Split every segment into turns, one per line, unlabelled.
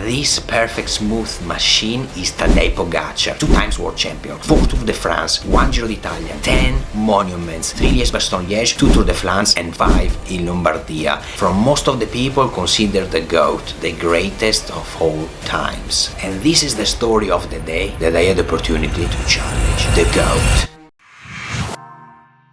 This perfect smooth machine is Tadej Pogacar, 2 times world champion, 4 Tour de France, 1 Giro d'Italia, 10 monuments, 3 Liège-Bastogne-Liège, 2 Tour de France and 5 in Lombardia. From most of the people considered the GOAT, the greatest of all times. And this is the story of the day that I had the opportunity to challenge the GOAT.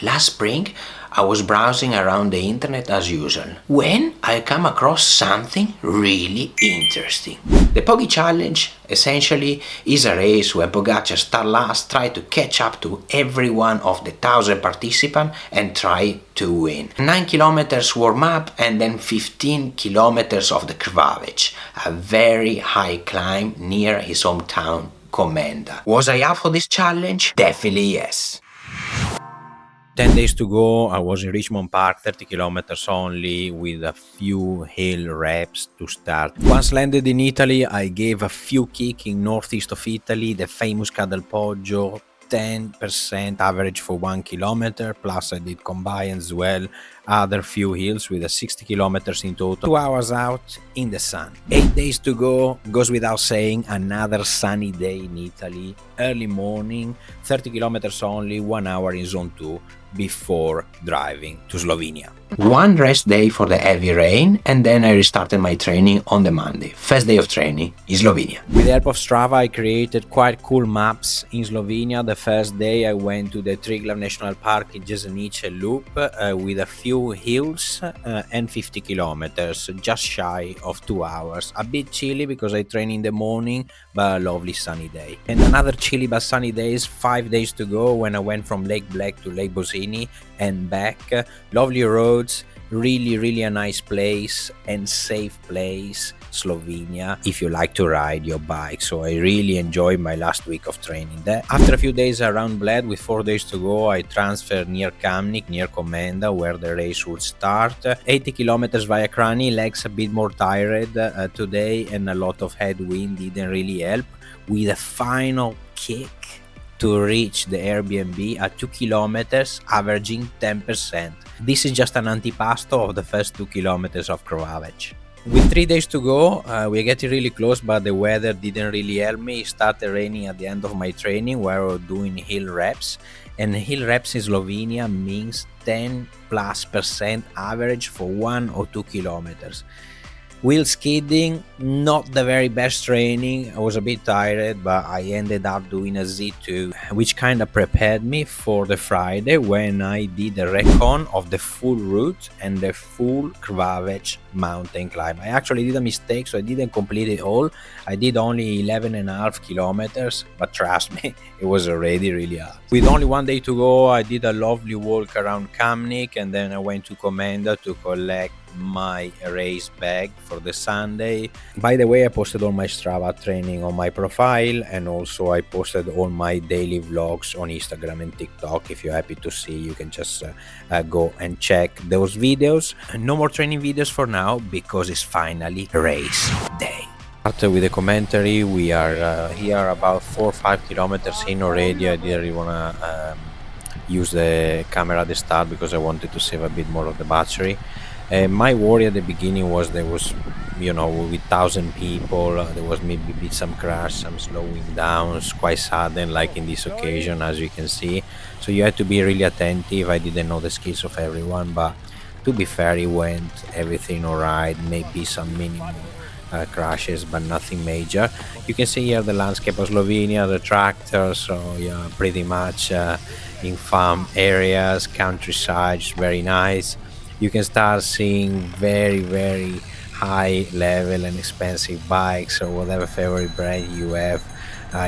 Last spring, I was browsing around the internet as usual, when I come across something really interesting. The Pogi challenge essentially is a race where Pogacar start last, try to catch up to every one of the 1,000 participants and try to win. 9 kilometers warm up and then 15 kilometers of the Krvavec, a very high climb near his hometown Komenda. Was I up for this challenge? Definitely yes.
10 days to go, I was in Richmond Park, 30 kilometers only, with a few hill reps to start. Once landed in Italy, I gave a few kicks in northeast of Italy, the famous Ca del Poggio, 10% average for 1 kilometer, plus I did combine as well other few hills with a 60 kilometers in total. 2 hours out in the sun. 8 days to go, goes without saying, another sunny day in Italy, early morning, 30 kilometers only, 1 hour in zone 2 before driving to Slovenia.
1 rest day for the heavy rain, and then I restarted my training on the Monday, first day of training in Slovenia.
With the help of Strava, I created quite cool maps in Slovenia. The first day I went to the Triglav National Park in Jesenice loop with a few hills and 50 kilometers, just shy of 2 hours. A bit chilly because I train in the morning, but a lovely sunny day. And another chilly but sunny days, 5 days to go, when I went from Lake Black to Lake Bosini and back. Lovely roads, really a nice place and safe place, Slovenia, if you like to ride your bike. So I really enjoyed my last week of training there. After a few days around Bled, with 4 days to go, I transferred near Kamnik, near Komenda, where the race would start. 80 kilometers via Krani, legs a bit more tired today, and a lot of headwind didn't really help, with a final kick to reach the Airbnb at 2 kilometers, averaging 10%. This is just an antipasto of the first 2 kilometers of Krvavec. With 3 days to go, we're getting really close, but the weather didn't really help me. It started raining at the end of my training, where we're doing hill reps. And hill reps in Slovenia means 10+% average for 1 or 2 kilometers. Wheel skidding, not the very best training. I was a bit tired, but I ended up doing a Z2, which kind of prepared me for the Friday, when I did a recon of the full route and the full Krvavec mountain climb. I actually did a mistake, so I didn't complete it all. I did only 11.5 kilometers, but trust me, it was already really hard. With only 1 day to go, I did a lovely walk around Kamnik, and then I went to Komenda to collect my race bag for the Sunday. By the way, I posted all my Strava training on my profile, and also I posted all my daily vlogs on Instagram and TikTok. If you're happy to see, you can just go and check those videos. No more training videos for now, because it's finally race day. After with the commentary, we are here about 4 or 5 kilometers in already. I didn't really want to use the camera at the start because I wanted to save a bit more of the battery. My worry at the beginning was there was, with 1,000 people, there was maybe some crash, some slowing down, quite sudden, like in this occasion, as you can see. So you had to be really attentive. I didn't know the skills of everyone, but to be fair, it went everything alright. Maybe some minimum crashes, but nothing major. You can see here the landscape of Slovenia, the tractors, so yeah, pretty much in farm areas, countryside, very nice. You can start seeing very high level and expensive bikes, or whatever favorite brand you have.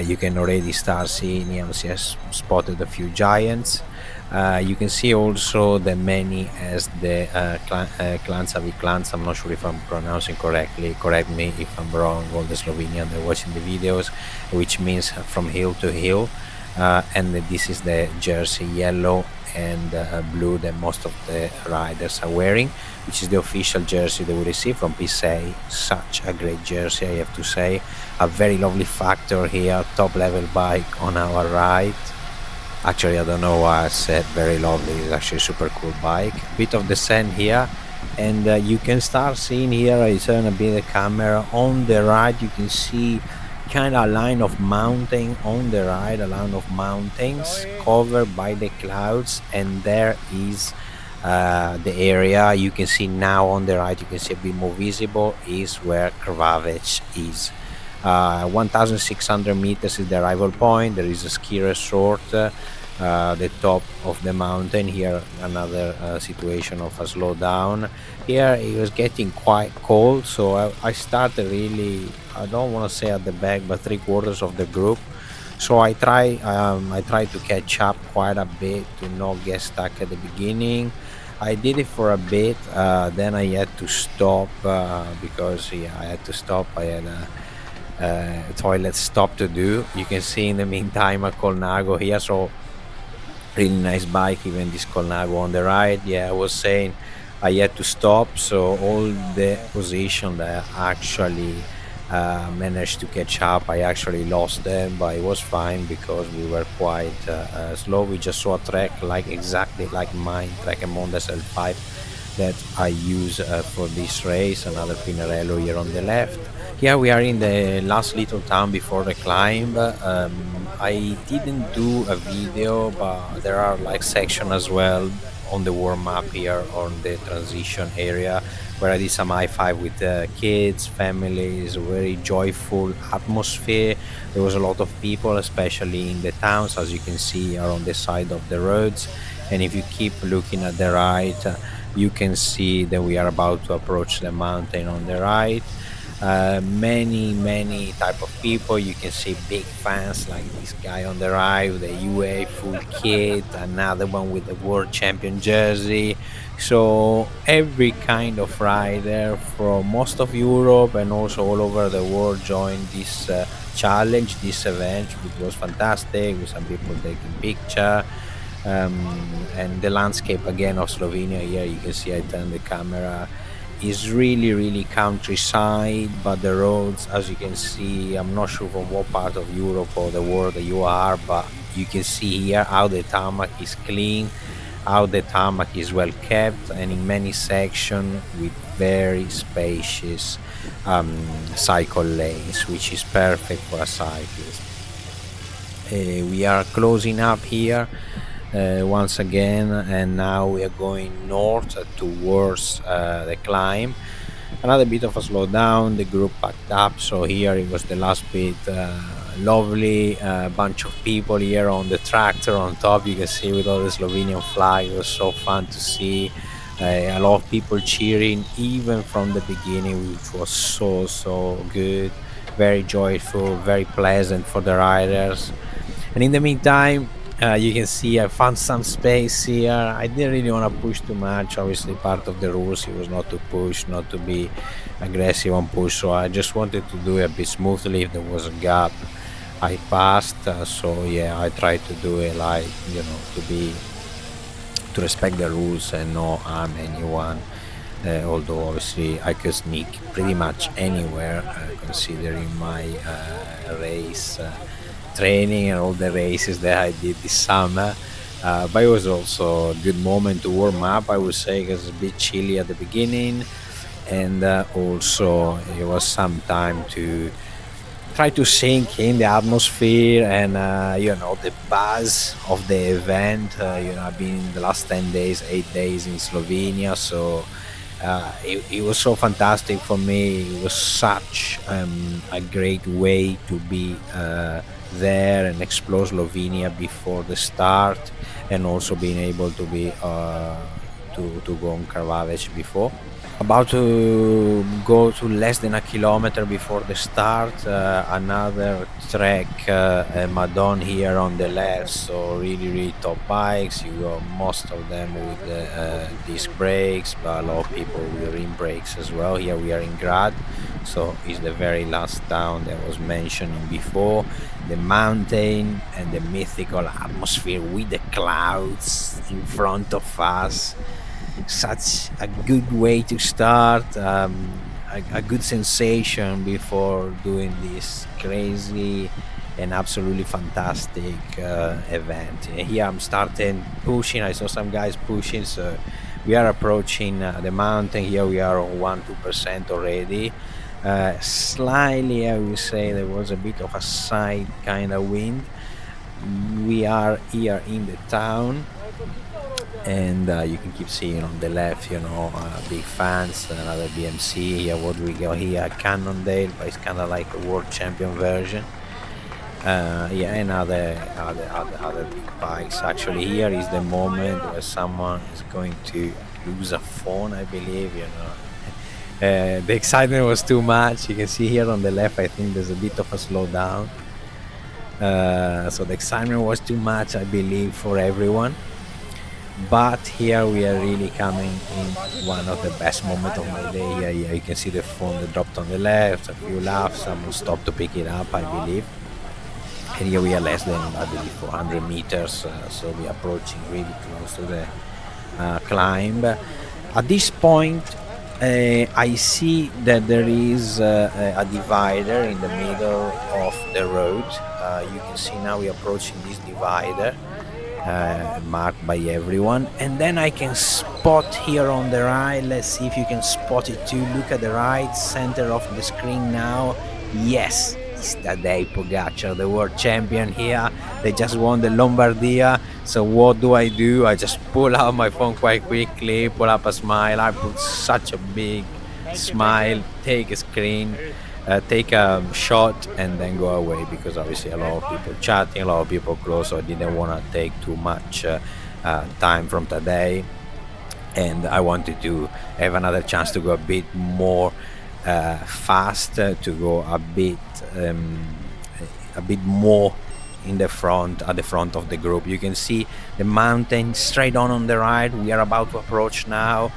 You can already start seeing, EMCS spotted a few giants. You can see also the many as the clans. I'm not sure if I'm pronouncing correctly, correct me if I'm wrong, all the Slovenians that are watching the videos, which means from hill to hill. And this is the jersey, yellow and blue, that most of the riders are wearing, which is the official jersey they will receive from PSA. Such a great jersey, I have to say. A very lovely factor here, top level bike on our right. Actually, I don't know why I said very lovely, it's actually a super cool bike. Bit of descent here, and you can start seeing here. I turn a bit the camera on the right. You can see kind of a line of mountain on the right, a line of mountains covered by the clouds, and there is the area you can see now on the right. You can see a bit more visible is where Krvavec is. 1600 meters is the arrival point. There is a ski resort, the top of the mountain. Here another situation of a slowdown. Here it was getting quite cold, so I started really, I don't want to say at the back, but 3/4 of the group. So I try to catch up quite a bit to not get stuck at the beginning. I did it for a bit, then I had to stop because I had to stop. I had a toilet stop to do. You can see in the meantime a Colnago here, so really nice bike, even this Colnago on the right. I was saying I had to stop, so all the position that I actually managed to catch up, I actually lost them, but it was fine because we were quite slow. We just saw a track like exactly like mine, track Mondes L5 that I use for this race. Another Pinarello here on the left. Here we are in the last little town before the climb. I didn't do a video, but there are like section as well on the warm-up here on the transition area where I did some high-five with kids, families, very joyful atmosphere. There was a lot of people, especially in the towns, as you can see are on the side of the roads. And if you keep looking at the right, you can see that we are about to approach the mountain on the right. Many type of people. You can see big fans like this guy on the right with the UA full kit, another one with the world champion jersey. So every kind of rider from most of Europe and also all over the world joined this challenge, this event, which was fantastic, with some people taking picture. And the landscape again of Slovenia here, you can see I turn the camera, is really countryside, but the roads, as you can see, I'm not sure from what part of Europe or the world that you are, but you can see here how the tarmac is clean, how the tarmac is well kept, and in many sections with very spacious cycle lanes, which is perfect for a cyclist. We are closing up here once again, and now we are going north towards the climb. Another bit of a slowdown, the group packed up, so here it was the last bit. Lovely bunch of people here on the tractor on top, you can see with all the Slovenian flag. It was so fun to see. A lot of people cheering even from the beginning, which was so good, very joyful, very pleasant for the riders. And in the meantime, you can see I found some space here. I didn't really want to push too much. Obviously, part of the rules it was not to push, not to be aggressive on push. So I just wanted to do it a bit smoothly. If there was a gap, I passed. So yeah, I tried to do it like, to respect the rules and not harm anyone. Although obviously I could sneak pretty much anywhere, considering my race training and all the races that I did this summer. But it was also a good moment to warm up, I would say, because it's a bit chilly at the beginning, and also it was some time to try to sink in the atmosphere and the buzz of the event. I've been in the last 10 days, 8 days in Slovenia, so it was so fantastic for me. It was such a great way to be there and explore Slovenia before the start, and also being able to be to go on Krvavec before. About to go to less than a kilometer before the start, another trek, Madon here on the left. So really top bikes. You got most of them with disc brakes, but a lot of people with rim brakes as well. Here we are in Grad, so it's the very last town that I was mentioning before. The mountain and the mythical atmosphere with the clouds in front of us. Such a good way to start, a good sensation before doing this crazy and absolutely fantastic event. Here I'm starting pushing. I saw some guys pushing, so We are approaching the mountain here. We are on 1-2% already. Slightly, I will say, there was a bit of a side kind of wind. We are here in the town, and you can keep seeing on the left, big fans, another BMC. Here, what we got here, Cannondale, but it's kind of like a world champion version. And other big bikes. Actually, here is the moment where someone is going to lose a phone, I believe. The excitement was too much. You can see here on the left, I think there's a bit of a slowdown. So the excitement was too much, I believe, for everyone. But here we are really coming in one of the best moments of my day. Here you can see the phone that dropped on the left, a few laughs, someone stopped to pick it up, I believe. And here we are less than, I believe, 400 meters, so we are approaching really close to the climb. At this point, I see that there is a divider in the middle of the road. You can see now we are approaching this divider, marked by everyone. And then I can spot here on the right, let's see if you can spot it too. Look at the right center of the screen now. Yes, it's Tadej Pogacar, the world champion here. They just won the Lombardia. So what do? I just pull out my phone quite quickly, pull up a smile. I put such a big smile, take a screen, take a shot, and then go away, because obviously a lot of people chatting, a lot of people close, so I didn't want to take too much time from Tadej, and I wanted to have another chance to go a bit more fast, to go a bit more in the front, at the front of the group. You can see the mountain straight on the right. We are about to approach now,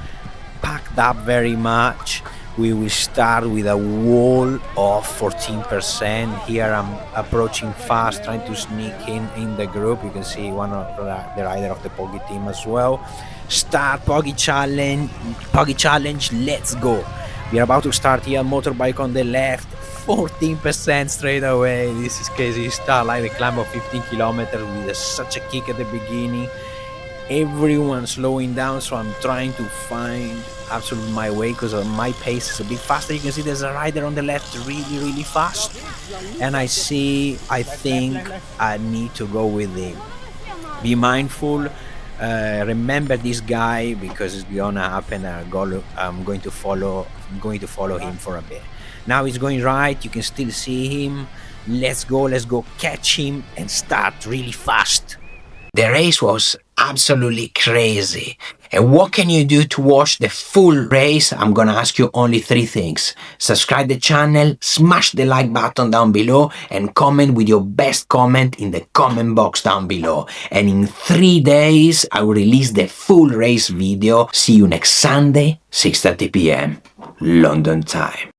packed up very much. We will start with a wall of 14%. Here I'm approaching fast, trying to sneak in the group. You can see one of the rider of the Pogi team as well. Start Pogi challenge, let's go. We are about to start here, motorbike on the left, 14% straight away. This is crazy. You start like the climb of 15 kilometers with such a kick at the beginning. Everyone slowing down, so I'm trying to find absolutely my way, because my pace is a bit faster. You can see there's a rider on the left really fast, and I think I need to go with him. Be mindful, remember this guy, because it's gonna happen. I'm going to follow him for a bit. Now he's going right, you can still see him. Let's go, catch him and start really fast.
The race was absolutely crazy. And what can you do to watch the full race? I'm gonna ask you only 3 things. Subscribe the channel, smash the like button down below, and comment with your best comment in the comment box down below. And in 3 days, I will release the full race video. See you next Sunday, 6:30 p.m. London time.